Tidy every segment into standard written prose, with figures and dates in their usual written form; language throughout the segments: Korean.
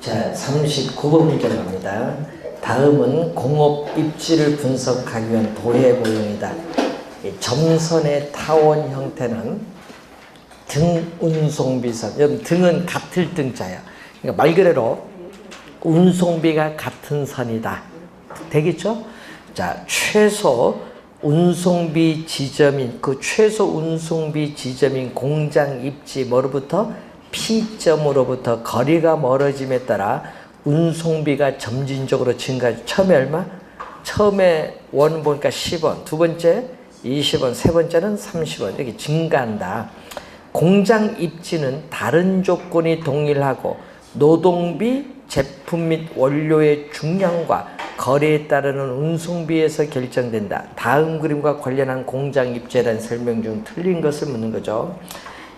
자, 39번 문제 갑니다. 다음은 공업 입지를 분석하기 위한 도해 모형이다. 점선의 타원 형태는 등 운송비선. 여러분 등은 같을 등자야. 그러니까 말 그대로 운송비가 같은 선이다. 되겠죠? 자, 최소 운송비 지점인 최소 운송비 지점인 공장 입지 뭐로부터 P점으로부터 거리가 멀어짐에 따라 운송비가 점진적으로 증가하죠. 처음에 얼마? 처음에 원 보니까 10원, 두 번째 20원, 세 번째는 30원 이렇게 증가한다. 공장 입지는 다른 조건이 동일하고 노동비, 제품 및 원료의 중량과 거리에 따르는 운송비에서 결정된다. 다음 그림과 관련한 공장 입지에 대한 설명 중 틀린 것을 묻는 거죠.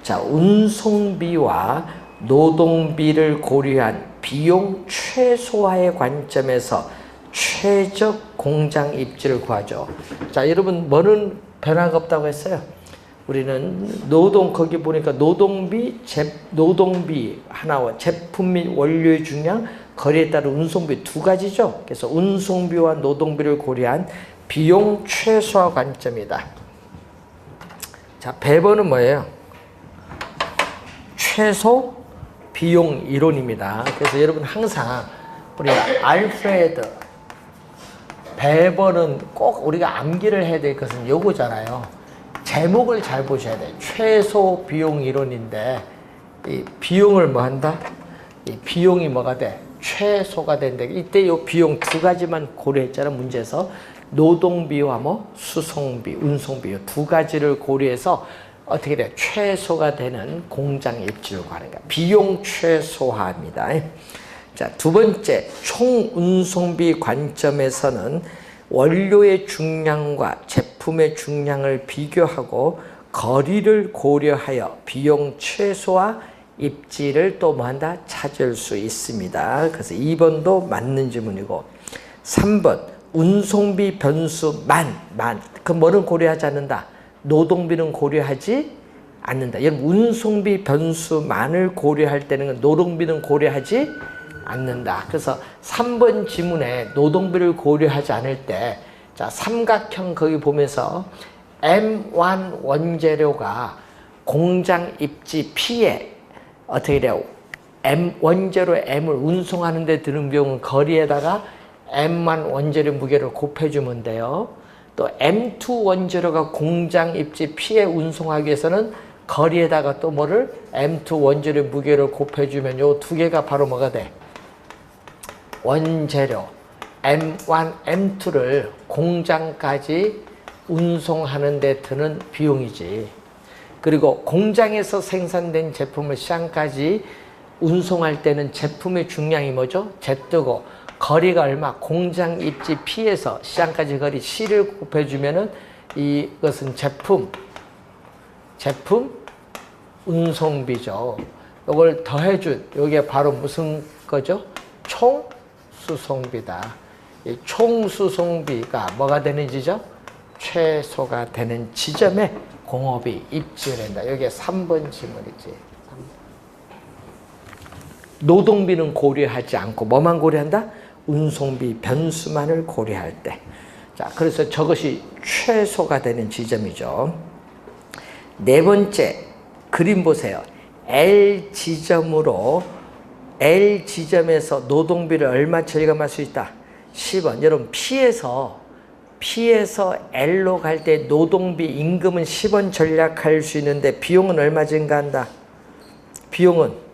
자, 운송비와 노동비를 고려한 비용 최소화의 관점에서 최적 공장 입지를 구하죠. 자, 여러분 뭐는 변화가 없다고 했어요? 우리는 거기 보니까 노동비 하나와 제품 및 원료의 중량, 거리에 따른 운송비 두 가지죠. 그래서 운송비와 노동비를 고려한 비용 최소화 관점이다. 자, 배번은 뭐예요? 최소 비용 이론입니다. 그래서 여러분 항상 우리가 알프레드 배번은 꼭 우리가 암기를 해야 될 것은 요거잖아요. 제목을 잘 보셔야 돼요. 최소 비용 이론인데 이 비용을 뭐 한다? 이 비용이 뭐가 돼? 최소가 된다. 이때 요 비용 두 가지만 고려했잖아. 문제에서 노동비와 뭐 수송비, 운송비 요 두 가지를 고려해서 어떻게 돼요? 최소가 되는 공장 입지를 구하는 거야. 비용 최소화입니다. 자, 두 번째, 총 운송비 관점에서는 원료의 중량과 제품의 중량을 비교하고 거리를 고려하여 비용 최소화 입지를 또 뭐한다? 찾을 수 있습니다. 그래서 2번도 맞는 질문이고 3번, 운송비 변수만. 그럼 뭐는 고려하지 않는다? 노동비는 고려하지 않는다. 여러분 운송비 변수만을 고려할 때는 노동비는 고려하지 않는다. 그래서 3번 지문에 노동비를 고려하지 않을 때, 자, 삼각형 거기 보면서 M1 원재료가 공장 입지 P에 어떻게 돼요? 원재료 M을 운송하는 데 드는 비용은 거리에다가 M1 원재료 무게를 곱해주면 돼요. 또 M2 원재료가 공장 입지 P에 운송하기 위해서는 거리에다가 또 뭐를 M2 원재료 무게를 곱해주면 요 두 개가 바로 뭐가 돼? 원재료 M1, M2를 공장까지 운송하는 데 드는 비용이지. 그리고 공장에서 생산된 제품을 시장까지 운송할 때는 제품의 중량이 뭐죠? Z고 거리가 얼마? 공장 입지 P에서 시장까지 거리 C를 곱해주면은 이것은 제품 운송비죠. 이걸 더해준 이게 바로 무슨 거죠? 총 수송비다. 이 총 수송비가 뭐가 되는 지점? 최소가 되는 지점에 공업이 입지를 한다. 여기에 3번 질문이지. 노동비는 고려하지 않고 뭐만 고려한다? 운송비 변수만을 고려할 때. 자, 그래서 저것이 최소가 되는 지점이죠. 네 번째, 그림 보세요. L 지점에서 노동비를 얼마 절감할 수 있다? 10원. 여러분, P에서 L로 갈 때 노동비 임금은 10원 절약할 수 있는데 비용은 얼마 증가한다? 비용은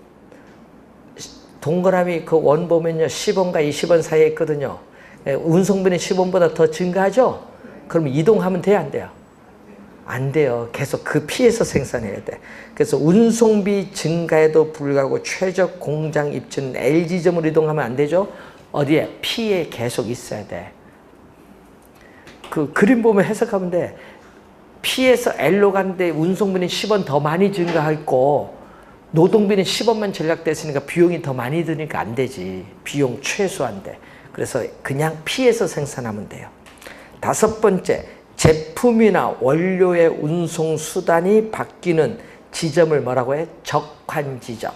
동그라미 그 원 보면요 10원과 20원 사이에 있거든요. 운송비는 10원보다 더 증가하죠? 그럼 이동하면 돼요? 안 돼요? 안 돼요. 계속 그 P에서 생산해야 돼. 그래서 운송비 증가에도 불구하고 최적 공장 입지는 L 지점으로 이동하면 안 되죠? 어디에? P에 계속 있어야 돼. 그 그림 보면 해석하면 돼. P에서 L로 가는데 운송비는 10원 더 많이 증가했고 노동비는 10원만 절약됐으니까 비용이 더 많이 드니까 안 되지. 비용 최소한데. 그래서 그냥 P에서 생산하면 돼요. 다섯 번째, 제품이나 원료의 운송 수단이 바뀌는 지점을 뭐라고 해? 적환 지점.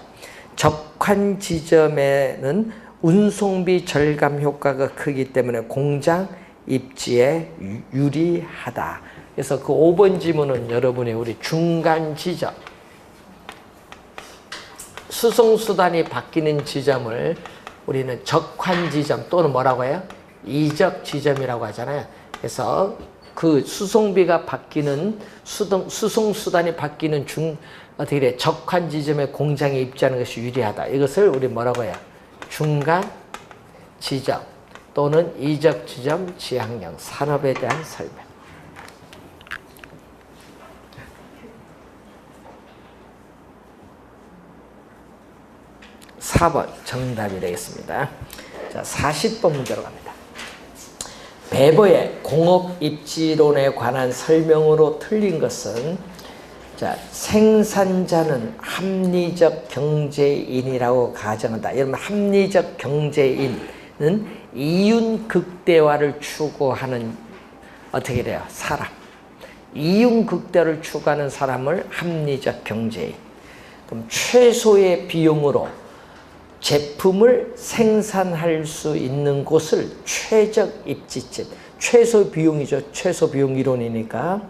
적환 지점에는 운송비 절감 효과가 크기 때문에 공장 입지에 유리하다. 그래서 그 5번 지문은 여러분이 우리 중간 지점, 수송수단이 바뀌는 지점을 우리는 적환 지점 또는 뭐라고 해요? 이적 지점이라고 하잖아요. 그래서 그 수송비가 바뀌는 수송수단이 바뀌는 어떻게 돼? 적환 지점에 공장에 입지하는 것이 유리하다. 이것을 우리 뭐라고 해요? 중간 지점 또는 이적 지점 지향령 산업에 대한 설명. 4번 정답이 되겠습니다. 자, 40번 문제로 갑니다. 베버의 공업 입지론에 관한 설명으로 틀린 것은 자, 생산자는 합리적 경제인이라고 가정한다. 여러분, 합리적 경제인은 이윤 극대화를 추구하는 어떻게 돼요? 사람. 이윤 극대화를 추구하는 사람을 합리적 경제인. 그럼 최소의 비용으로 제품을 생산할 수 있는 곳을 최적 입지점. 최소 비용이죠. 최소 비용 이론이니까.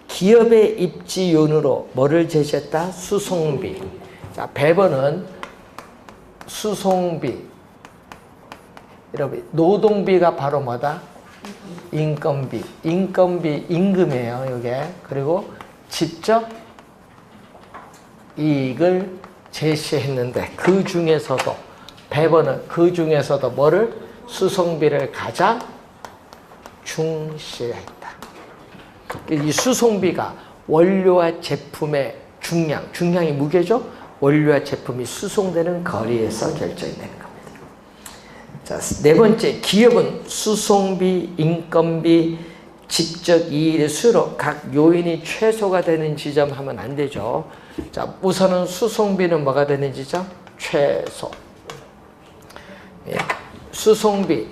기업의 입지요인으로 뭐를 제시했다? 수송비. 자, 베버는 수송비. 여러분, 노동비가 바로 뭐다? 인건비. 인건비, 임금이에요, 이게. 그리고 직접 이익을 제시했는데, 그 중에서도, 베버는 그 중에서도 뭐를? 수송비를 가장 중시했다. 이 수송비가 원료와 제품의 중량이 무게죠? 원료와 제품이 수송되는 거리에서 결정되는 겁니다. 자, 네 번째, 기업은 수송비, 인건비, 직접 이익의 수로 각 요인이 최소가 되는 지점 하면 안 되죠. 자, 우선은 수송비는 뭐가 되는 지점? 최소. 예, 수송비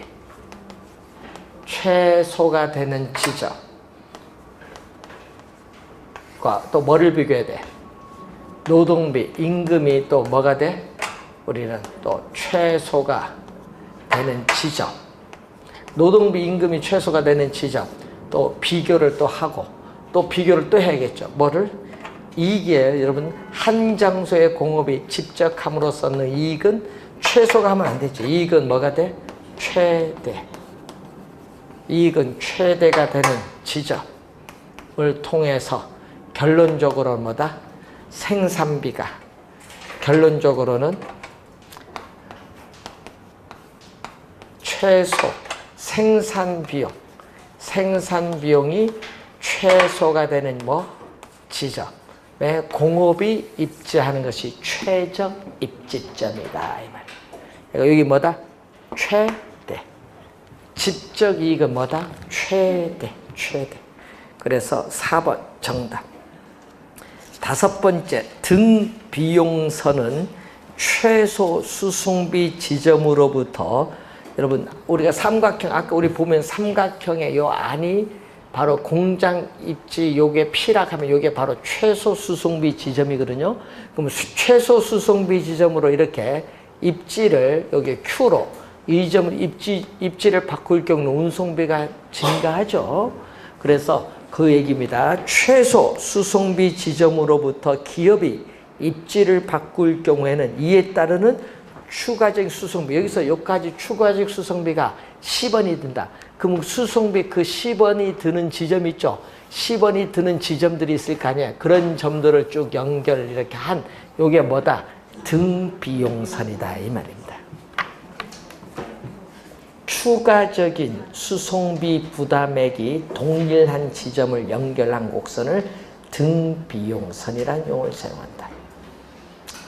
최소가 되는 지점. 또 뭐를 비교해야 돼? 노동비, 임금이 또 뭐가 돼? 우리는 또 최소가 되는 지점. 노동비, 임금이 최소가 되는 지점. 또 비교를 또 하고, 또 비교를 또 해야겠죠. 뭐를? 이익이에요. 여러분, 한 장소의 공업이 집적함으로써는 이익은 최소가 하면 안 되죠. 이익은 뭐가 돼? 최대. 이익은 최대가 되는 지점을 통해서 결론적으로 뭐다? 생산비가 결론적으로는 최소 생산비용이 최소가 되는 뭐 지점에 공업이 입지하는 것이 최적 입지점이다 이 말. 그러니까 여기 뭐다? 최대. 직접 이익은 뭐다? 최대. 그래서 4번 정답. 5번째, 등 비용선은 최소 수송비 지점으로부터 여러분 우리가 삼각형 아까 우리 보면 삼각형의 요 안이 바로 공장 입지 요게 P락하면 요게 바로 최소 수송비 지점이거든요. 그럼 최소 수송비 지점으로 이렇게 입지를 여기 Q로 이 점을 입지를 바꿀 경우는 운송비가 증가하죠. 그래서 그 얘기입니다. 최소 수송비 지점으로부터 기업이 입지를 바꿀 경우에는 이에 따르는 추가적 수송비, 여기서 여기까지 추가적 수송비가 10원이 든다. 그럼 수송비 그 10원이 드는 지점 있죠? 10원이 드는 지점들이 있을 거 아니에요. 그런 점들을 쭉 연결 이렇게 한 요게 뭐다? 등비용선이다 이 말입니다. 추가적인 수송비 부담액이 동일한 지점을 연결한 곡선을 등비용선이라는 용어를 사용한다.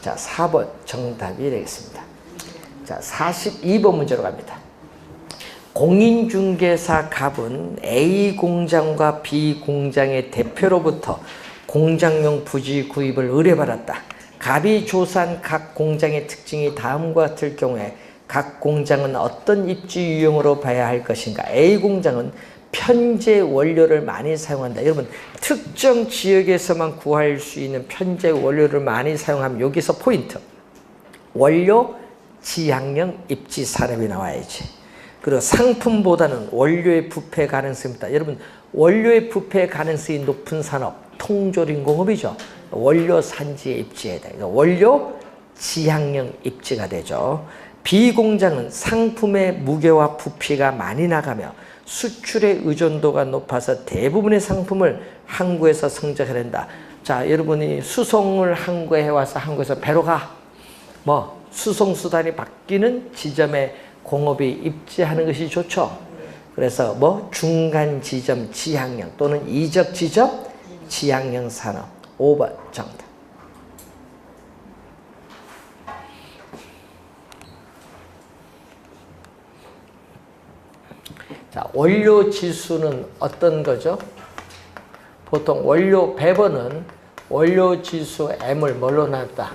자, 4번 정답이 되겠습니다. 자, 42번 문제로 갑니다. 공인중개사 갑은 A 공장과 B 공장의 대표로부터 공장용 부지 구입을 의뢰받았다. 갑이 조사한 각 공장의 특징이 다음과 같을 경우에 각 공장은 어떤 입지 유형으로 봐야 할 것인가? A 공장은 편제 원료를 많이 사용한다. 여러분, 특정 지역에서만 구할 수 있는 편제 원료를 많이 사용하면 여기서 포인트. 원료 지향형 입지 산업이 나와야지. 그리고 상품보다는 원료의 부패 가능성이 있다. 여러분, 원료의 부패 가능성이 높은 산업, 통조림공업이죠. 원료 산지에 입지해야 돼. 원료 지향형 입지가 되죠. 비공장은 상품의 무게와 부피가 많이 나가며 수출의 의존도가 높아서 대부분의 상품을 항구에서 성적해낸다. 자, 여러분이 수송을 항구에 해와서 항구에서 배로 가. 수송수단이 바뀌는 지점에 공업이 입지하는 것이 좋죠. 그래서 중간 지점 지향형 또는 이적 지점 지향형 산업 5번 정답. 자, 원료 지수는 어떤 거죠? 보통 원료 배번은 원료 지수 M을 뭘로 나눴다?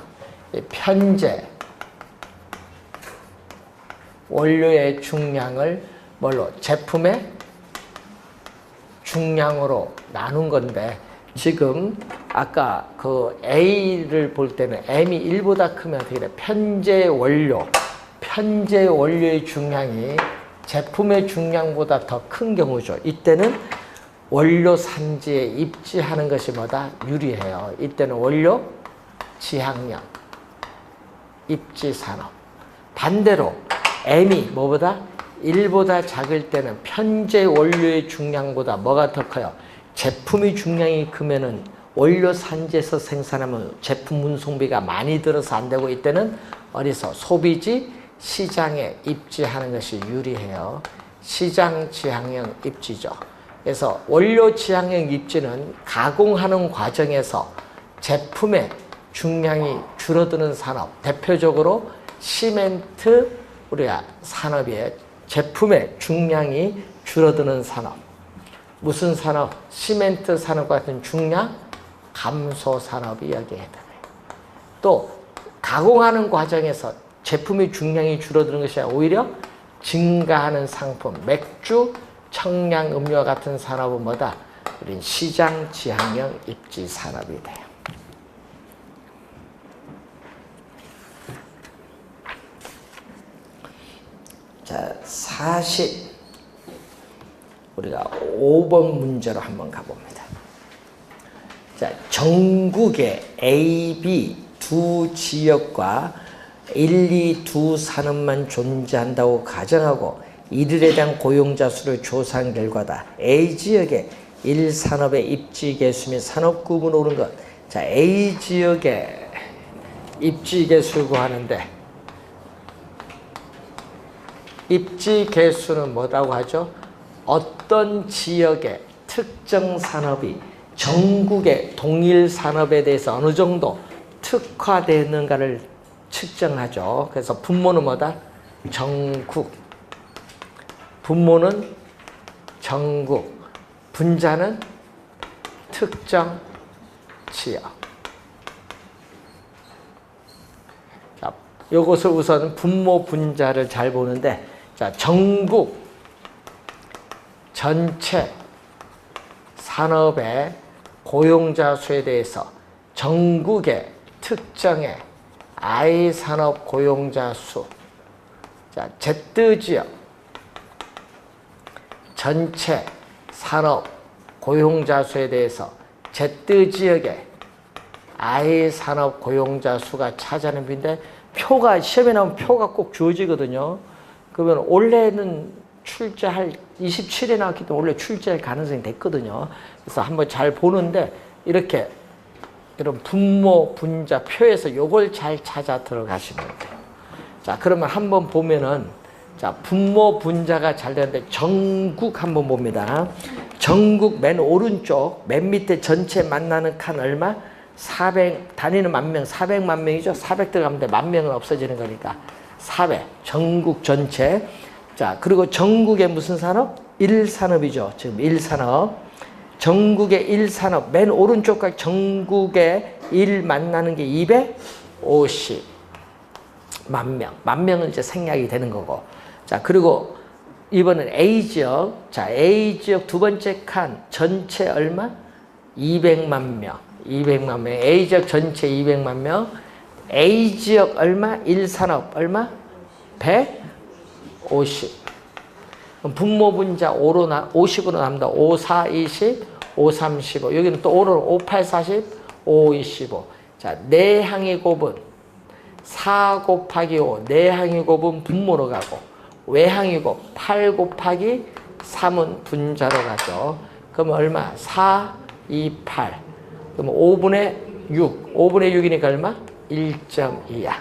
편제 원료의 중량을 뭘로? 제품의 중량으로 나눈 건데, 지금 아까 그 A를 볼 때는 M이 1보다 크면 어떻게 돼? 편제 원료의 중량이 제품의 중량보다 더 큰 경우죠. 이때는 원료 산지에 입지하는 것이 뭐다? 유리해요. 이때는 원료 지향형 입지 산업. 반대로 M이 뭐보다? 1보다 작을 때는 편제 원료의 중량보다 뭐가 더 커요? 제품의 중량이 크면은 원료 산지에서 생산하면 제품 운송비가 많이 들어서 안 되고, 이때는 어디서? 소비지 시장에 입지하는 것이 유리해요. 시장 지향형 입지죠. 그래서 원료 지향형 입지는 가공하는 과정에서 제품의 중량이 줄어드는 산업, 대표적으로 시멘트 우리가 산업이에요. 제품의 중량이 줄어드는 산업. 무슨 산업? 시멘트 산업 같은 중량 감소 산업이 여기에 해당해요. 또 가공하는 과정에서 제품의 중량이 줄어드는 것이 아니라 오히려 증가하는 상품, 맥주, 청량 음료와 같은 산업은 뭐다? 우린 시장 지향형 입지 산업이 돼요. 자, 40 우리가 5번 문제로 한번 가봅니다. 자, 전국의 A, B 두 지역과 1, 2 두 산업만 존재한다고 가정하고 이들에 대한 고용자 수를 조사한 결과다. A 지역의 1산업의 입지 개수 및 산업 구분을 오른 것. 자, A 지역의 입지 개수를 구하는데, 입지 개수는 뭐라고 하죠? 어떤 지역의 특정 산업이 전국의 동일 산업에 대해서 어느 정도 특화되는가를 측정하죠. 그래서 분모는 뭐다? 전국. 분모는 전국. 분자는 특정 지역. 자, 요것을 우선 분모 분자를 잘 보는데, 자, 전국 전체 산업의 고용자 수에 대해서 전국의 특정의 I 산업 고용자 수. 자, Z 지역 전체 산업 고용자 수에 대해서 Z 지역의 I 산업 고용자 수가 차지하는 비인데, 표가 시험에 나오면 표가 꼭 주어지거든요. 그러면 원래는 출제할 27에 나왔기 때문에 원래 출제할 가능성이 됐거든요. 그래서 한번 잘 보는데, 이렇게 이런 분모 분자 표에서 요걸 잘 찾아 들어가시면 돼요. 자, 그러면 한번 보면은, 자, 분모 분자가 잘 되는데 전국 한번 봅니다. 전국 맨 오른쪽 맨 밑에 전체 만나는 칸 얼마? 400, 단위는 만명, 400만 명이죠. 400 들어가면 돼. 만 명은 없어지는 거니까 400, 전국 전체. 자, 그리고 전국의 무슨 산업? 1산업이죠. 지금 1산업. 전국의 1산업, 맨 오른쪽까지 전국의 1 만나는 게 250만 명. 만 명은 이제 생략이 되는 거고. 자, 그리고 이번엔 A 지역. 자, A 지역 두 번째 칸 전체 얼마? 200만 명. 200만 명. A 지역 전체 200만 명. A 지역 얼마? 1산업 얼마? 150. 분모 분자 50으로 남다. 5, 4, 20, 5, 3, 15. 여기는 또 5로 5, 8, 40, 5, 25. 자, 내항의 곱은 4 곱하기 5. 내항의 곱은 분모로 가고, 외항의 곱 8 곱하기 3은 분자로 가죠. 그러면 얼마? 4, 2, 8. 그러면 5분의 6. 5분의 6이니까 얼마? 1.2야.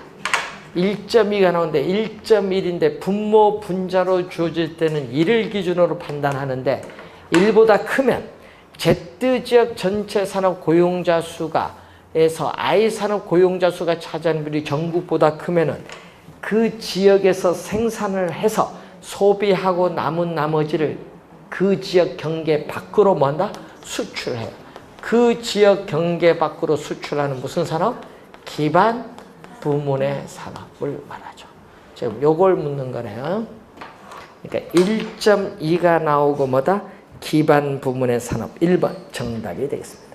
1.2가 나오는데 1.1인데 분모 분자로 주어질 때는 1을 기준으로 판단하는데 1보다 크면 Z지역 전체 산업 고용자 수가 에서 I 산업 고용자 수가 차지하는 비율이 전국보다 크면은 그 지역에서 생산을 해서 소비하고 남은 나머지를 그 지역 경계 밖으로 뭐한다? 수출해요. 그 지역 경계 밖으로 수출하는 무슨 산업? 기반 부문의 산업을 말하죠. 지금 요걸 묻는 거네요. 그러니까 1.2가 나오고 뭐다? 기반 부문의 산업. 1번 정답이 되겠습니다.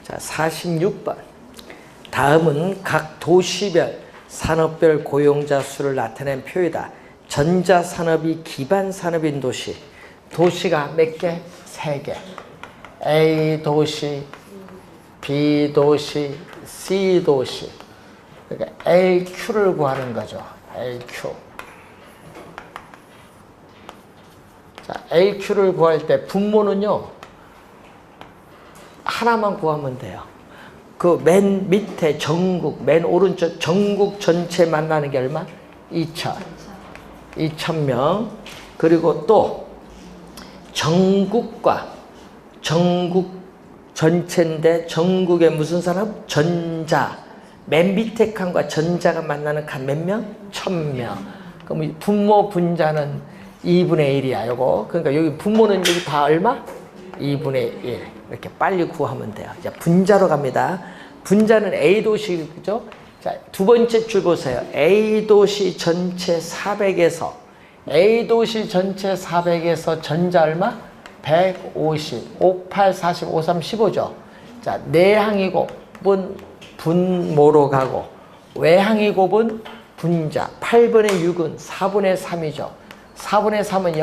자, 46번. 다음은 각 도시별, 산업별 고용자 수를 나타낸 표이다. 전자산업이 기반 산업인 도시. 도시가 몇 개? 3개. A 도시, B 도시, C 도시. 그러니까 LQ를 구하는 거죠. LQ. 자, LQ를 구할 때 분모는요, 하나만 구하면 돼요. 그 맨 밑에 전국, 맨 오른쪽 전국 전체 만나는 게 얼마? 2,000명. 그리고 또 전국과 전국 전체인데 전국의 무슨 산업? 전자. 맨 밑에 칸과 전자가 만나는 칸 몇 명? 1,000명. 그럼 분모 분자는 2분의 1이야, 요거. 그러니까 여기 분모는 여기 다 얼마? 2분의 1. 이렇게 빨리 구하면 돼요. 자, 분자로 갑니다. 분자는 A 도시, 그죠? 자, 두 번째 줄 보세요. A 도시 전체 400에서, A 도시 전체 400에서 전자 얼마? 150. 5, 8, 40, 5, 3, 15죠. 자, 내항의 곱은 분모로 가고, 외항의 곱은 분자. 8분의 6은 4분의 3이죠. 4분의 3은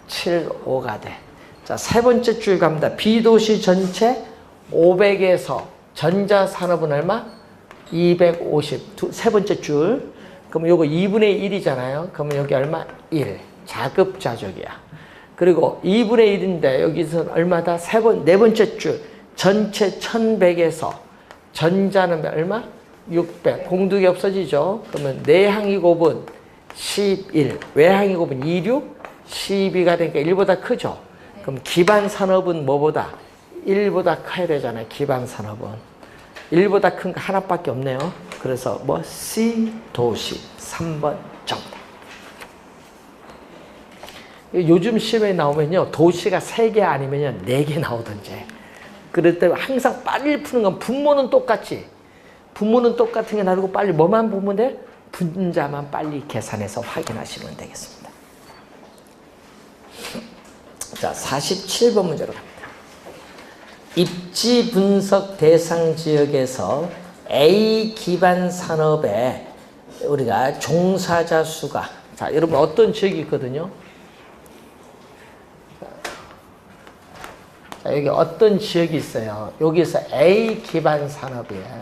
0.75가 돼. 자, 세 번째 줄 갑니다. B도시 전체 500에서 전자산업은 얼마? 250. 세 번째 줄. 그럼 요거 2분의 1이잖아요. 그러면 여기 얼마? 1. 자급자족이야. 그리고 2분의 1인데 여기서는 얼마다? 네 번째 줄. 전체 1100에서 전자는 얼마? 600. 공두기 없어지죠. 그러면 내항의 곱은 11. 외항의 곱은 26. 12가 되니까 1보다 크죠. 그럼 기반 산업은 뭐보다? 1보다 커야 되잖아요. 기반 산업은. 1보다 큰 거 하나밖에 없네요. 그래서 뭐 C 도시 3번 정답. 요즘 시험에 나오면요. 도시가 3개 아니면 4개 나오던지. 그럴 때 항상 빨리 푸는 건 분모는 똑같지. 분모는 똑같은 게 나오고 빨리 뭐만 보면 돼? 분자만 빨리 계산해서 확인하시면 되겠습니다. 자, 47번 문제로 갑니다. 입지 분석 대상 지역에서 A 기반 산업에 우리가 종사자 수가, 자, 여러분 어떤 지역이 있거든요? 자, 여기 어떤 지역이 있어요? 여기서 A 기반 산업이에요.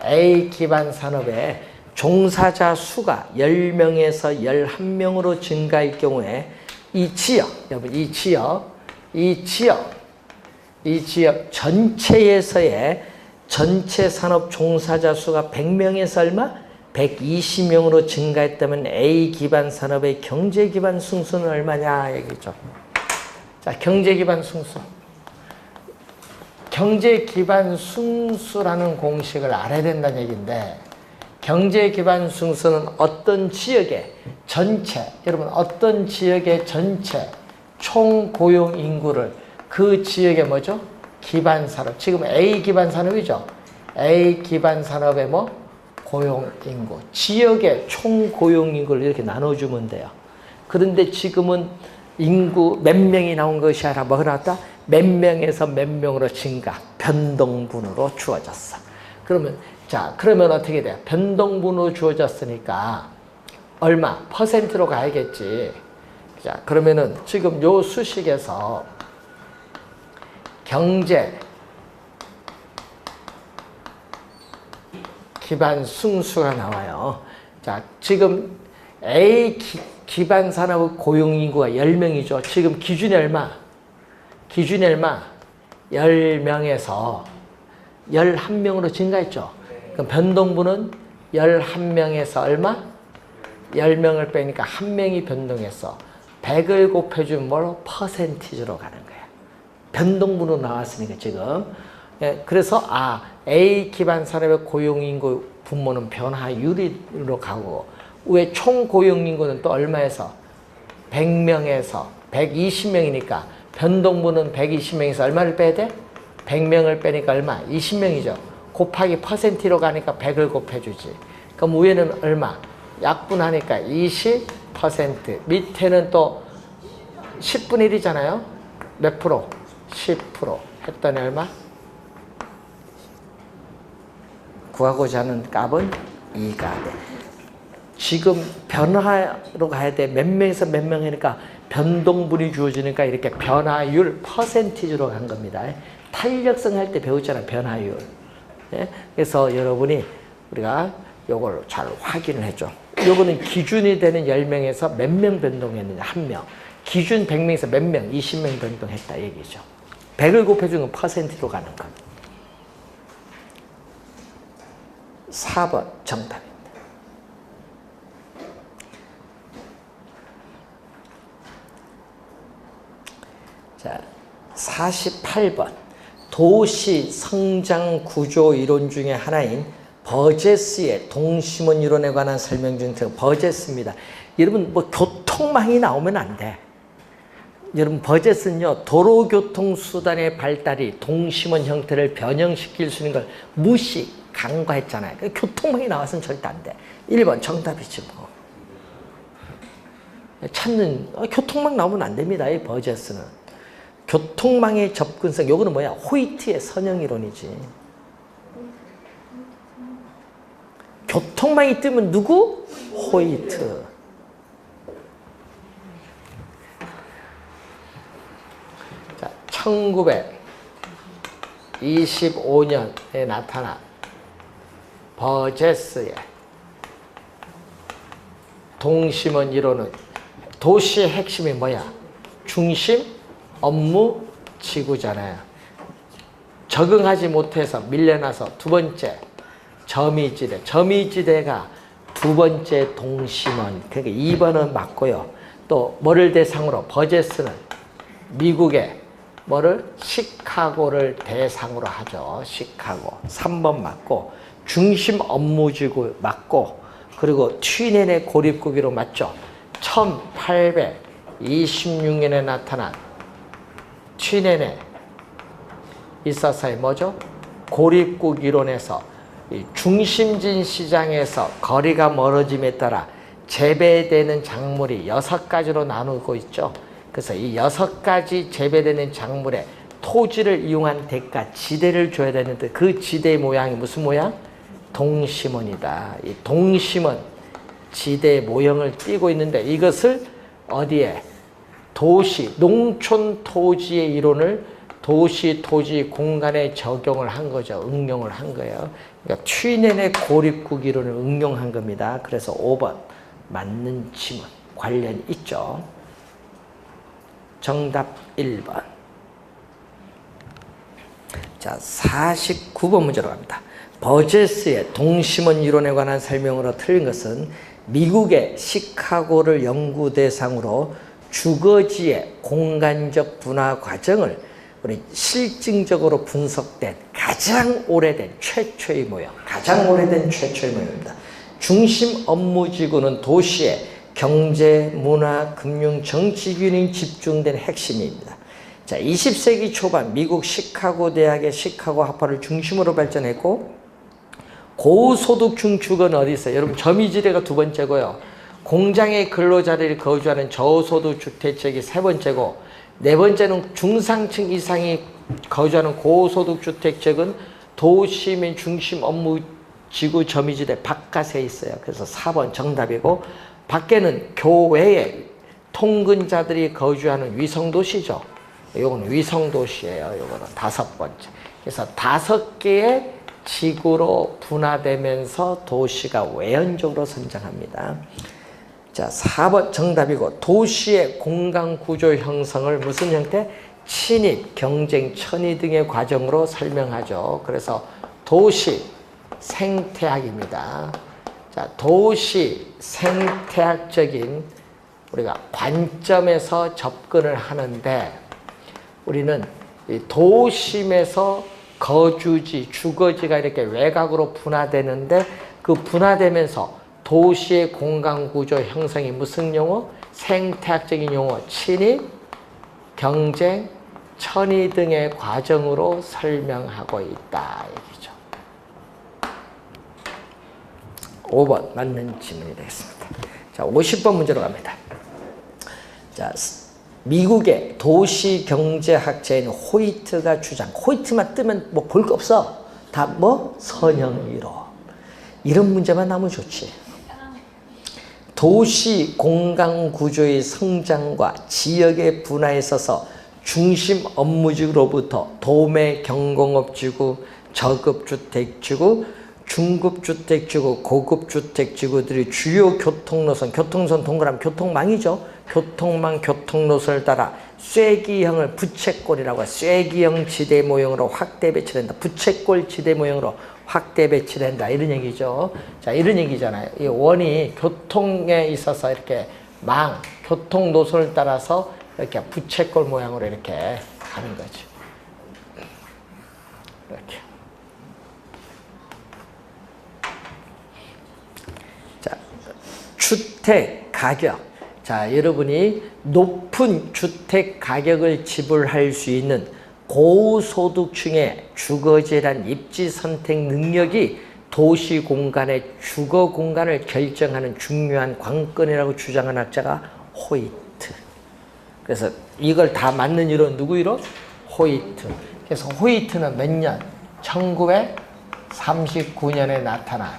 A 기반 산업에 종사자 수가 10명에서 11명으로 증가할 경우에 이 지역, 여러분 이 지역 전체에서의 전체 산업 종사자 수가 100명에서 얼마? 120명으로 증가했다면 A 기반 산업의 경제 기반 승수는 얼마냐 얘기죠. 자, 경제 기반 승수. 경제 기반 승수라는 공식을 알아야 된다는 얘기인데, 경제 기반 승수는 어떤 지역의 전체, 여러분 어떤 지역의 전체 총 고용 인구를 그 지역의 뭐죠? 기반 산업. 지금 A 기반 산업이죠. A 기반 산업의 뭐? 고용 인구. 지역의 총 고용 인구를 이렇게 나눠주면 돼요. 그런데 지금은 인구 몇 명이 나온 것이 아니라 뭐가 나왔다? 몇 명에서 몇 명으로 증가, 변동분으로 주어졌어. 그러면 어떻게 돼요? 변동분으로 주어졌으니까 얼마? 퍼센트로 가야겠지. 자, 그러면은 지금 요 수식에서 경제 기반 승수가 나와요. 자, 지금 A 기반 산업 고용 인구가 10명이죠. 지금 기준이 얼마? 10명에서 11명으로 증가했죠. 그럼 변동분은 11명에서 얼마? 10명을 빼니까 1명이 변동했어. 100을 곱해주면 뭐로? 퍼센티지로 가는 거야. 변동분으로 나왔으니까 지금. 예, 그래서 A 기반 산업의 고용인구 분모는 변화율로 가고 왜 총 고용인구는 또 얼마에서? 100명에서 120명이니까 변동분은 120명에서 얼마를 빼야 돼? 100명을 빼니까 얼마? 20명이죠. 곱하기 퍼센티로 가니까 100을 곱해주지. 그럼 위에는 얼마? 약분하니까 20%. 밑에는 또 10분의 1이잖아요. 몇 프로? 10%. 했더니 얼마? 구하고자 하는 값은 2가 돼. 지금 변화로 가야 돼. 몇 명에서 몇 명 하니까 변동분이 주어지니까 이렇게 변화율 퍼센티지로 간 겁니다. 탄력성 할 때 배웠잖아, 변화율. 예? 그래서 여러분이 우리가 요걸 잘 확인을 해줘. 요거는 기준이 되는 10명에서 몇 명 변동했느냐, 1명. 기준 100명에서 몇 명, 20명 변동했다 얘기죠. 100을 곱해주는 퍼센트로 가는 것. 4번 정답입니다. 자, 48번. 도시 성장 구조 이론 중에 하나인 버제스의 동심원 이론에 관한 설명 중 버제스입니다. 여러분 뭐 교통망이 나오면 안 돼. 여러분 버제스는요, 도로교통수단의 발달이 동심원 형태를 변형시킬 수 있는 걸 간과했잖아요. 교통망이 나와서는 절대 안 돼. 1번 정답이지 뭐. 교통망 나오면 안 됩니다. 이 버제스는. 교통망의 접근성, 요거는 뭐야? 호이트의 선형이론이지. 교통망이 뜨면 누구? 호이트. 자, 1925년에 나타난 버제스의 동심원 이론은 도시의 핵심이 뭐야? 중심, 업무, 지구잖아요. 적응하지 못해서 밀려나서 두 번째 점이지대. 점이지대가 두 번째 동심원. 그러니까 2번은 맞고요. 또 뭐를 대상으로? 버제스는 미국의 시카고를 대상으로 하죠. 시카고. 3번 맞고 중심 업무지구 맞고 그리고 튀넨의 고립국이로 맞죠. 1826년에 나타난 튀넨에 있어서의 뭐죠? 고립국 이론에서 이 중심진 시장에서 거리가 멀어짐에 따라 재배되는 작물이 6가지로 나누고 있죠. 그래서 이 6가지 재배되는 작물에 토지를 이용한 대가 지대를 줘야 되는데 그 지대의 모양이 무슨 모양? 동심원이다. 이 동심원 지대 모형을 띠고 있는데 이것을 어디에? 도시, 농촌 토지의 이론을 도시, 토지, 공간에 적용을 한 거죠. 응용을 한 거예요. 그러니까 튀넨의 고립국 이론을 응용한 겁니다. 그래서 5번 맞는 지문 관련이 있죠. 정답 1번. 자, 49번 문제로 갑니다. 버제스의 동심원 이론에 관한 설명으로 틀린 것은 미국의 시카고를 연구 대상으로 주거지의 공간적 분화 과정을 우리 실증적으로 분석된 가장 오래된 최초의 모형, 가장 오래된 최초의 모형입니다. 중심 업무지구는 도시의 경제, 문화, 금융, 정치 균형이 집중된 핵심입니다. 자, 20세기 초반 미국 시카고 대학의 시카고 학파를 중심으로 발전했고, 고소득층 주거는 어디 있어요? 여러분, 점유지대가 두 번째고요. 공장의 근로자들이 거주하는 저소득 주택지역이 세 번째고, 네 번째는 중상층 이상이 거주하는 고소득 주택지역은 도시 및 중심 업무 지구 점유지대 바깥에 있어요. 그래서 4번 정답이고, 밖에는 교외에 통근자들이 거주하는 위성도시죠. 요거는 위성도시예요. 요거는 다섯 번째. 그래서 5개의 지구로 분화되면서 도시가 외연적으로 성장합니다. 자, 4번 정답이고, 도시의 공간 구조 형성을 무슨 형태? 친입, 경쟁, 천위 등의 과정으로 설명하죠. 그래서 도시 생태학입니다. 자, 도시 생태학적인 우리가 관점에서 접근을 하는데, 우리는 이 도심에서 거주지, 주거지가 이렇게 외곽으로 분화되는데, 그 분화되면서 도시의 공간구조 형성이 무슨 용어? 생태학적인 용어, 친입, 경쟁, 천위 등의 과정으로 설명하고 있다 얘기죠. 5번 맞는 질문이 되겠습니다. 자, 50번 문제로 갑니다. 자, 미국의 도시경제학자인 호이트가 주장. 호이트만 뜨면 뭐 볼 거 없어. 다 뭐? 선형이론. 이런 문제만 나오면 좋지. 도시 공간 구조의 성장과 지역의 분화에 있어서 중심 업무지구로부터 도매 경공업지구, 저급주택지구, 중급주택지구, 고급주택지구들이 주요 교통노선, 교통선 동그라미 교통망이죠. 교통망, 교통노선을 따라 쐐기형을 부채꼴이라고 해요. 쐐기형 지대 모형으로 확대 배치된다. 부채꼴 지대 모형으로 확대 배치된다. 이런 얘기죠. 자, 이런 얘기잖아요. 이 원이 교통에 있어서 이렇게 교통 노선을 따라서 이렇게 부채꼴 모양으로 이렇게 가는 거죠. 이렇게. 자, 주택 가격. 자, 여러분이 높은 주택 가격을 지불할 수 있는 고소득층의 주거지란 입지 선택 능력이 도시 공간의 주거 공간을 결정하는 중요한 관건이라고 주장한 학자가 호이트. 그래서 이걸 다 맞는 이론 누구 이론? 호이트. 그래서 호이트는 몇 년? 1939년에 나타난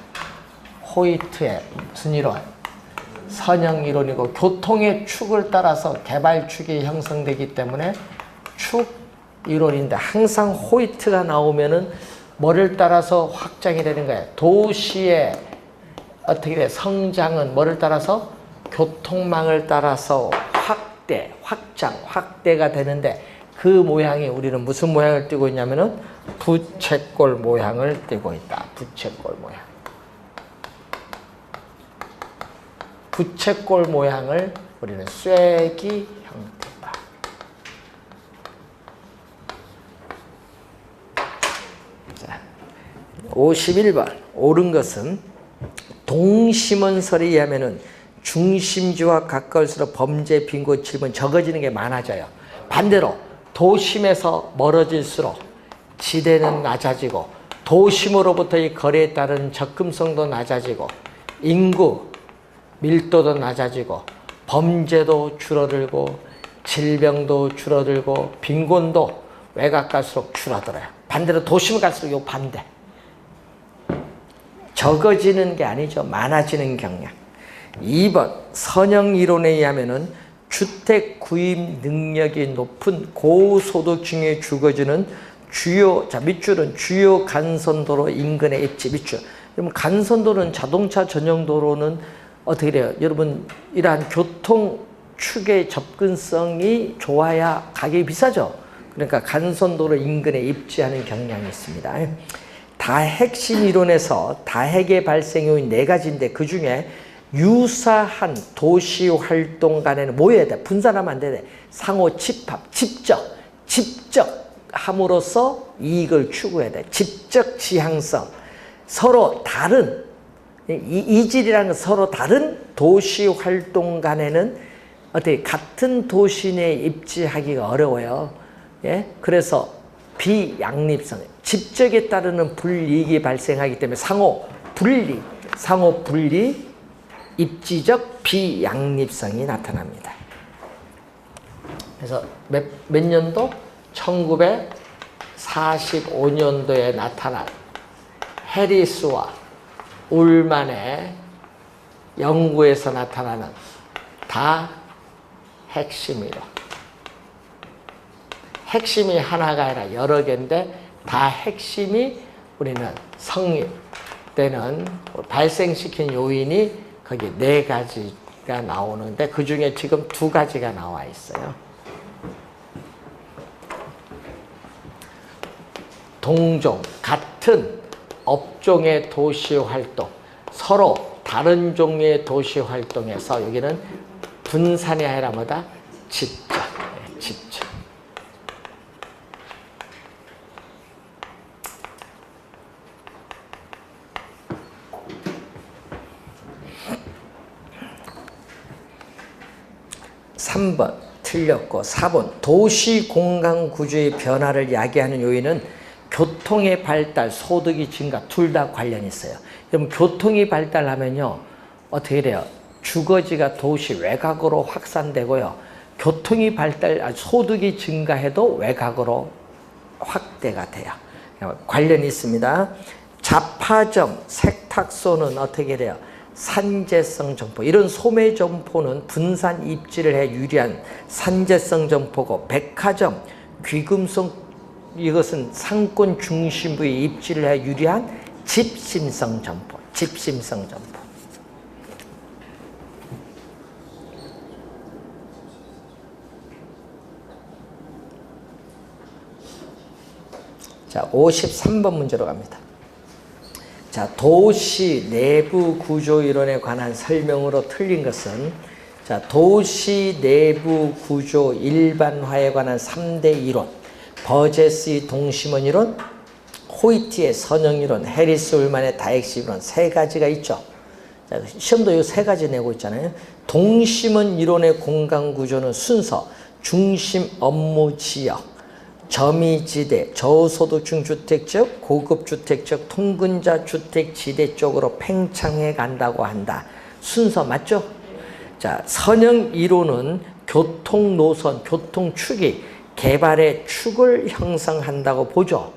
호이트의 무슨 이론? 선형 이론이고, 교통의 축을 따라서 개발축이 형성되기 때문에 축 이론인데, 항상 호이트가 나오면은 뭐를 따라서 확장이 되는 거예요? 도시의 어떻게 돼? 성장은 뭐를 따라서? 교통망을 따라서 확대가 되는데, 그 모양이 우리는 무슨 모양을 띠고 있냐면은 부채꼴 모양을 띠고 있다. 부채꼴 모양. 부채꼴 모양을 우리는 쐐기 형태다. 자, 51번. 옳은 것은 동심원설에 의하면은 중심지와 가까울수록 범죄, 빈곤, 질문 적어지는 게 많아져요. 반대로 도심에서 멀어질수록 지대는 낮아지고, 도심으로부터의 거리에 따른 접근성도 낮아지고, 인구 밀도도 낮아지고, 범죄도 줄어들고, 질병도 줄어들고, 빈곤도 외곽 갈수록 줄어들어요. 반대로 도심을 갈수록 요 반대. 적어지는 게 아니죠. 많아지는 경향. 2번 선형 이론에 의하면은 주택 구입 능력이 높은 고소득층의 주거지는 밑줄은 주요 간선도로 인근의 입지. 밑줄. 그러면 간선도는 자동차 전용 도로는 어떻게 돼요? 여러분, 이러한 교통축의 접근성이 좋아야 가격이 비싸죠. 그러니까 간선도로 인근에 입지하는 경향이 있습니다. 다핵심 이론에서 다핵의 발생 요인 4가지인데, 그 중에 유사한 도시 활동 간에는 모여야 돼. 분산하면 안 돼. 상호 집합, 집적함으로써 이익을 추구해야 돼. 집적 지향성. 서로 다른, 이질이라는 건 서로 다른 도시 활동 간에는 어떻게 같은 도시 내에 입지하기가 어려워요. 예? 그래서 비양립성, 집적에 따르는 불이익이 발생하기 때문에 상호 분리, 입지적 비양립성이 나타납니다. 그래서 몇 년도? 1945년도에 나타난 해리스와 울만의 연구에서 나타나는 다 핵심이로. 핵심이 하나가 아니라 여러 개인데 다 핵심이 우리는 성립되는 발생시킨 요인이 거기 4가지가 나오는데 그 중에 지금 2가지가 나와 있어요. 동종, 같은 업종의 도시활동, 서로 다른 종류의 도시활동에서 여기는 분산이 아니라 뭐다? 집적. 집적. (3번) 틀렸고 4번 도시 공간 구조의 변화를 야기하는 요인은 교통의 발달, 소득이 증가 둘 다 관련이 있어요. 그럼 교통이 발달하면요 어떻게 돼요? 주거지가 도시 외곽으로 확산되고요. 교통이 소득이 증가해도 외곽으로 확대가 돼요. 관련이 있습니다. 자파점, 세탁소는 어떻게 돼요? 산재성 점포. 이런 소매 점포는 분산 입지를 해 유리한 산재성 점포고, 백화점, 귀금속 이것은 상권 중심부에 입지를 해 유리한 집심성 점포. 집심성 점포. 자, 53번 문제로 갑니다. 자, 도시 내부 구조 이론에 관한 설명으로 틀린 것은, 자, 도시 내부 구조 일반화에 관한 3대 이론, 버제스의 동심원 이론, 호이트의 선형 이론, 해리스 울만의 다핵심 이론 3가지가 있죠. 자, 시험도 이 3가지 내고 있잖아요. 동심원 이론의 공간 구조는 순서, 중심 업무 지역, 점이지대, 저소득층 주택지역, 고급주택지역, 통근자 주택지대 쪽으로 팽창해 간다고 한다. 순서 맞죠? 자, 선형 이론은 교통노선, 교통축이 개발의 축을 형성한다고 보죠.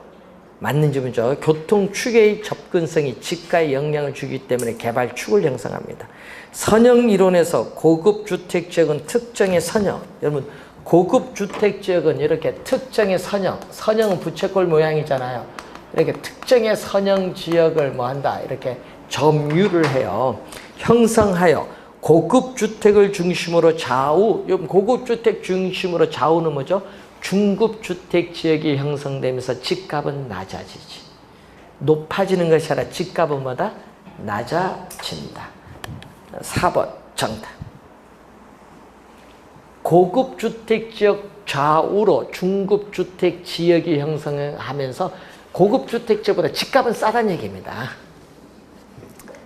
맞는지 보죠. 교통축의 접근성이 집가에 영향을 주기 때문에 개발축을 형성합니다. 선형 이론에서 고급주택지역은 특정의 선형, 여러분 고급주택지역은 이렇게 특정의 선형은 부채꼴 모양이잖아요. 이렇게 특정의 선형 지역을 뭐 한다, 이렇게 점유를 해요. 형성하여 고급주택을 중심으로 좌우, 고급주택 중심으로 좌우는 뭐죠? 중급주택 지역이 형성되면서 집값은 낮아지지. 높아지는 것이 아니라 집값은 뭐다? 낮아진다. 4번 정답. 고급주택 지역 좌우로 중급주택 지역이 형성하면서 고급주택 지역보다 집값은 싸다는 얘기입니다.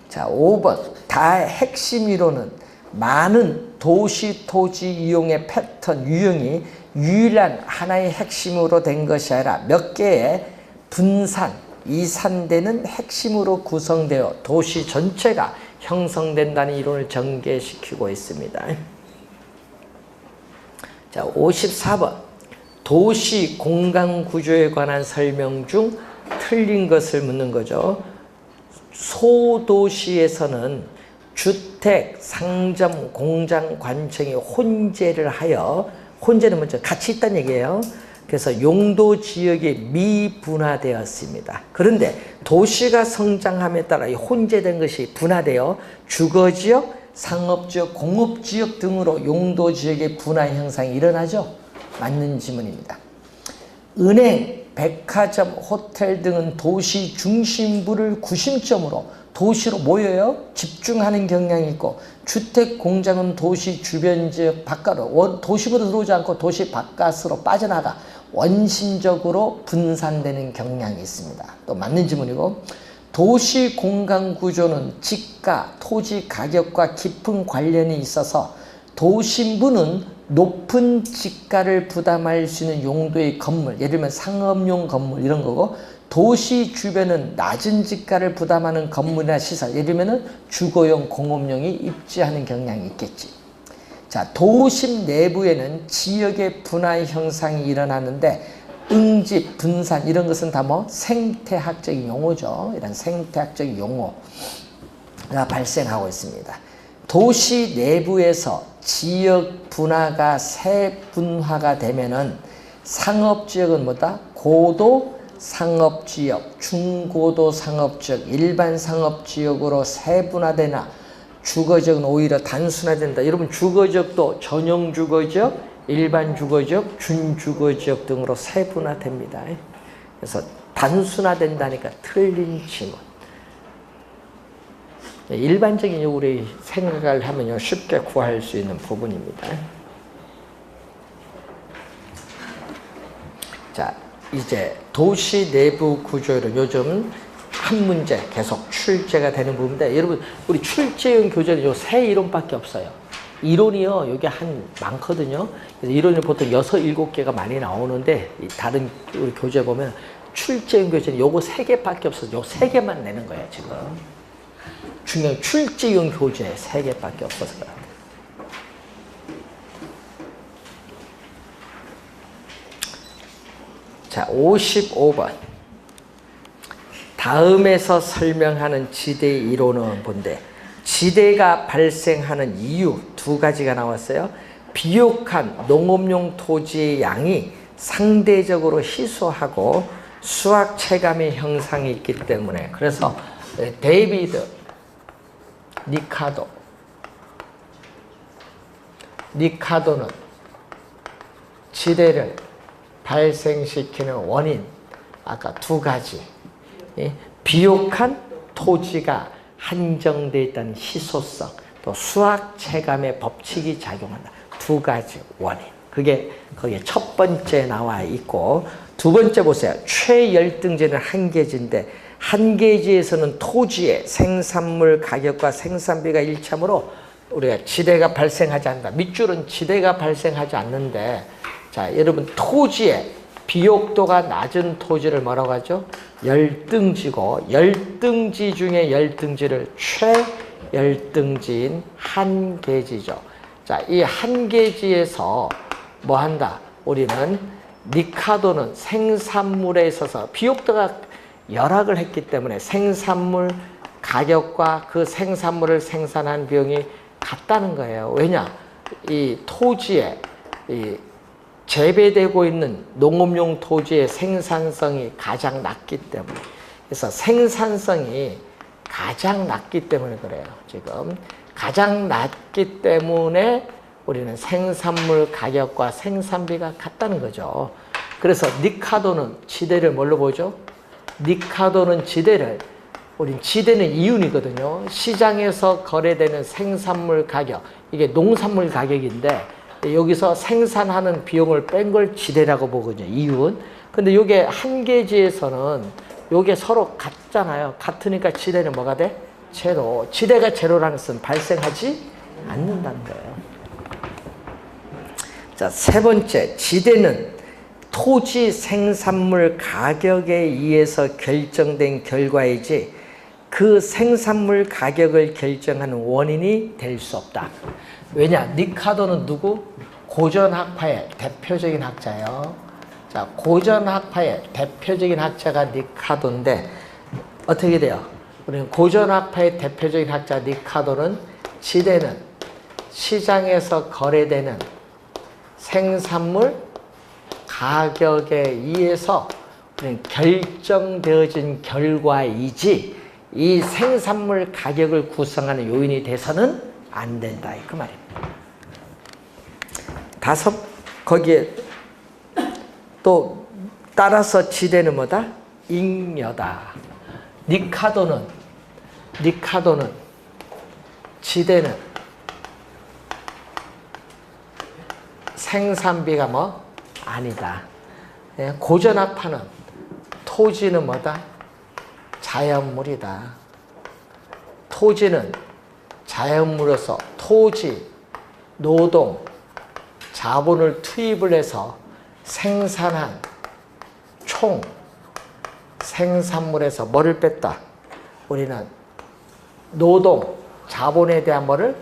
자, 5번 다 핵심 이론은 많은 도시 토지 이용의 패턴, 유형이 유일한 하나의 핵심으로 된 것이 아니라 몇 개의 분산, 이산되는 핵심으로 구성되어 도시 전체가 형성된다는 이론을 전개시키고 있습니다. 자, 54번 도시 공간 구조에 관한 설명 중 틀린 것을 묻는 거죠. 소도시에서는 주택, 상점, 공장, 관청이 혼재를 하여, 혼재는 먼저 같이 있다는 얘기예요. 그래서 용도 지역이 미분화되었습니다. 그런데 도시가 성장함에 따라 이 혼재된 것이 분화되어 주거지역, 상업지역, 공업지역 등으로 용도 지역의 분화 현상이 일어나죠. 맞는 지문입니다. 은행, 백화점, 호텔 등은 도시 중심부를 구심점으로 도시로 모여요. 집중하는 경향이 있고, 주택, 공장은 도시 주변 지역 바깥으로, 도시부로 들어오지 않고 도시 바깥으로 빠져나가 원심적으로 분산되는 경향이 있습니다. 또 맞는 지문이고, 도시 공간 구조는 집가, 토지 가격과 깊은 관련이 있어서 도심부는 높은 지가를 부담할 수 있는 용도의 건물, 예를 들면 상업용 건물 이런 거고, 도시 주변은 낮은 지가를 부담하는 건물이나 시설, 예를 들면 주거용, 공업용이 입지하는 경향이 있겠지. 자, 도심 내부에는 지역의 분화 형상이 일어나는데 응집, 분산 이런 것은 다 뭐 생태학적인 용어죠. 이런 생태학적인 용어가 발생하고 있습니다. 도시 내부에서 지역 분화가 세분화가 되면은 상업지역은 뭐다? 고도 상업지역, 중고도 상업지역, 일반 상업지역으로 세분화되나 주거지역은 오히려 단순화된다. 여러분 주거지역도 전용 주거지역, 일반 주거지역, 준주거지역 등으로 세분화됩니다. 그래서 단순화된다니까 틀린 질문. 일반적인 우리 생각을 하면 쉽게 구할 수 있는 부분입니다. 자, 이제 도시 내부 구조를 요즘 한 문제 계속 출제가 되는 부분인데, 여러분 우리 출제형 교재는 요 세 이론밖에 없어요. 이론이요 여기 많거든요. 그래서 이론이 보통 6, 7개가 많이 나오는데, 다른 우리 교재 보면 출제형 교재는 요거 3개밖에 없어서 요 3개만 내는 거예요 지금. 중요한 출제용 교재 3개밖에 없어서 그래요. 자, 55번. 다음에서 설명하는 지대 이론은 뭔데? 지대가 발생하는 이유 2가지가 나왔어요. 비옥한 농업용 토지의 양이 상대적으로 희소하고 수확 체감의 형상이 있기 때문에. 그래서 데이비드 리카도는 지대를 발생시키는 원인 아까 2가지, 비옥한 토지가 한정되어 있다는 희소성, 또 수학 체감의 법칙이 작용한다. 2가지 원인. 그게 거기에 첫 번째 나와 있고, 2번째 보세요. 최열등제는 한계지인데, 한계지에서는 토지의 생산물 가격과 생산비가 일치하므로 우리가 지대가 발생하지 않는다. 밑줄은 지대가 발생하지 않는데, 자, 여러분 토지의 비옥도가 낮은 토지를 뭐라고 하죠? 열등지고, 열등지 중에 열등지를 최열등지인 한계지죠. 자, 이 한계지에서 뭐 한다? 우리는 리카도는 생산물에 있어서 비옥도가 열악을 했기 때문에 생산물 가격과 그 생산물을 생산한 비용이 같다는 거예요. 왜냐? 이 토지에 재배되고 있는 농업용 토지의 생산성이 가장 낮기 때문에. 그래서 생산성이 가장 낮기 때문에 그래요. 지금 가장 낮기 때문에 우리는 생산물 가격과 생산비가 같다는 거죠. 그래서 리카도는 지대를 뭘로 보죠? 리카도는 지대를, 우린 지대는 이윤이거든요. 시장에서 거래되는 생산물 가격, 이게 농산물 가격인데 여기서 생산하는 비용을 뺀 걸 지대라고 보거든요. 이윤. 근데 이게 한계지에서는 이게 서로 같잖아요. 같으니까 지대는 뭐가 돼? 제로. 지대가 제로라는 것은 발생하지 않는다는 거예요. 자, 3번째, 지대는 토지 생산물 가격에 의해서 결정된 결과이지 그 생산물 가격을 결정하는 원인이 될 수 없다. 왜냐? 리카도는 누구? 고전학파의 대표적인 학자예요. 자, 고전학파의 대표적인 학자가 리카도인데 어떻게 돼요? 우리는 고전학파의 대표적인 학자 리카도는 지대는 시장에서 거래되는 생산물 가격에 의해서 결정되어진 결과이지 이 생산물 가격을 구성하는 요인이 돼서는 안 된다. 그 말입니다. 5, 거기에 또 따라서 지대는 뭐다? 잉여다. 리카도는 지대는 생산비가 뭐? 아니다. 고전학파는 토지는 뭐다? 자연물이다. 토지는 자연물로서 토지, 노동, 자본을 투입을 해서 생산한 총 생산물에서 뭐를 뺐다? 우리는 노동, 자본에 대한 뭐를?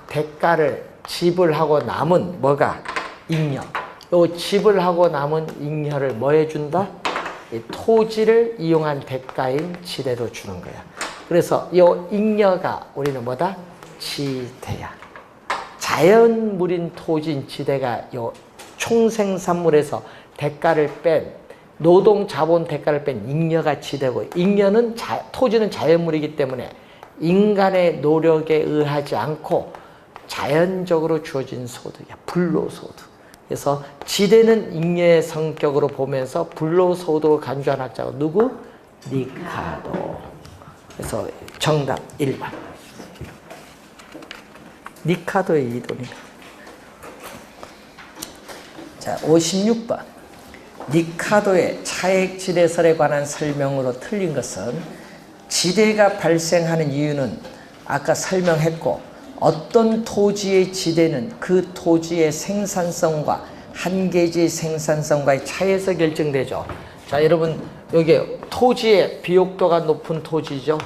대가를 지불하고 남은 뭐가? 잉여. 요 지불하고 남은 잉여를 뭐 해준다? 이 토지를 이용한 대가인 지대로 주는 거야. 그래서 요 잉여가 우리는 뭐다? 지대야. 자연물인 토지인 지대가 요 총생산물에서 대가를 뺀 노동 자본 대가를 뺀 잉여가 지대고, 잉여는 토지는 자연물이기 때문에 인간의 노력에 의하지 않고 자연적으로 주어진 소득이야. 불로소득. 그래서 지대는 잉여의 성격으로 보면서 불로소득을 간주한 학자가 누구? 리카도. 그래서 정답 1번. 리카도의 이론이다. 자, 56번. 리카도의 차액지대설에 관한 설명으로 틀린 것은 지대가 발생하는 이유는 아까 설명했고, 어떤 토지의 지대는 그 토지의 생산성과 한계지의 생산성과의 차이에서 결정되죠. 자, 여러분 여기 토지의 비옥도가 높은 토지죠.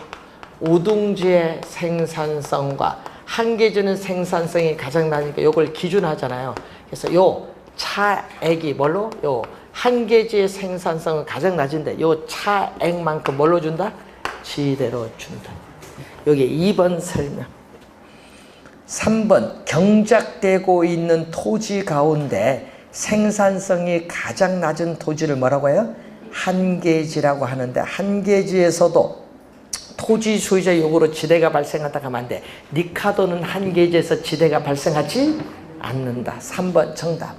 우둥지의 생산성과 한계지는 생산성이 가장 낮으니까 이걸 기준하잖아요. 그래서 요 차액이 뭘로? 요 한계지의 생산성은 가장 낮은데 요 차액만큼 뭘로 준다? 지대로 준다. 여기 2번 설명. 3번. 경작되고 있는 토지 가운데 생산성이 가장 낮은 토지를 뭐라고 해요? 한계지라고 하는데, 한계지에서도 토지 소유자 요구로 지대가 발생한다고 하면 안 돼. 리카도는 한계지에서 지대가 발생하지 않는다. 3번 정답.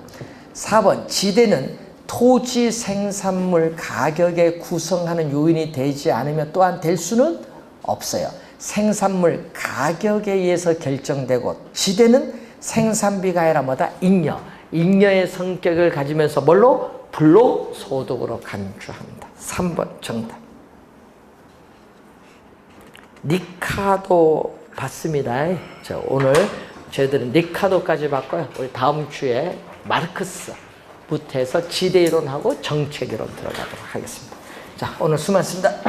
4번. 지대는 토지 생산물 가격에 구성하는 요인이 되지 않으면 또한 될 수는 없어요. 생산물 가격에 의해서 결정되고, 지대는 생산비가 아니라 뭐다? 잉여. 잉여의 성격을 가지면서 뭘로? 불로소득으로 간주한다. 3번 정답. 리카도 봤습니다. 자, 오늘 저희들은 리카도까지 봤고요. 우리 다음 주에 마르크스부터 해서 지대이론하고 정책이론 들어가도록 하겠습니다. 자, 오늘 수고하셨습니다.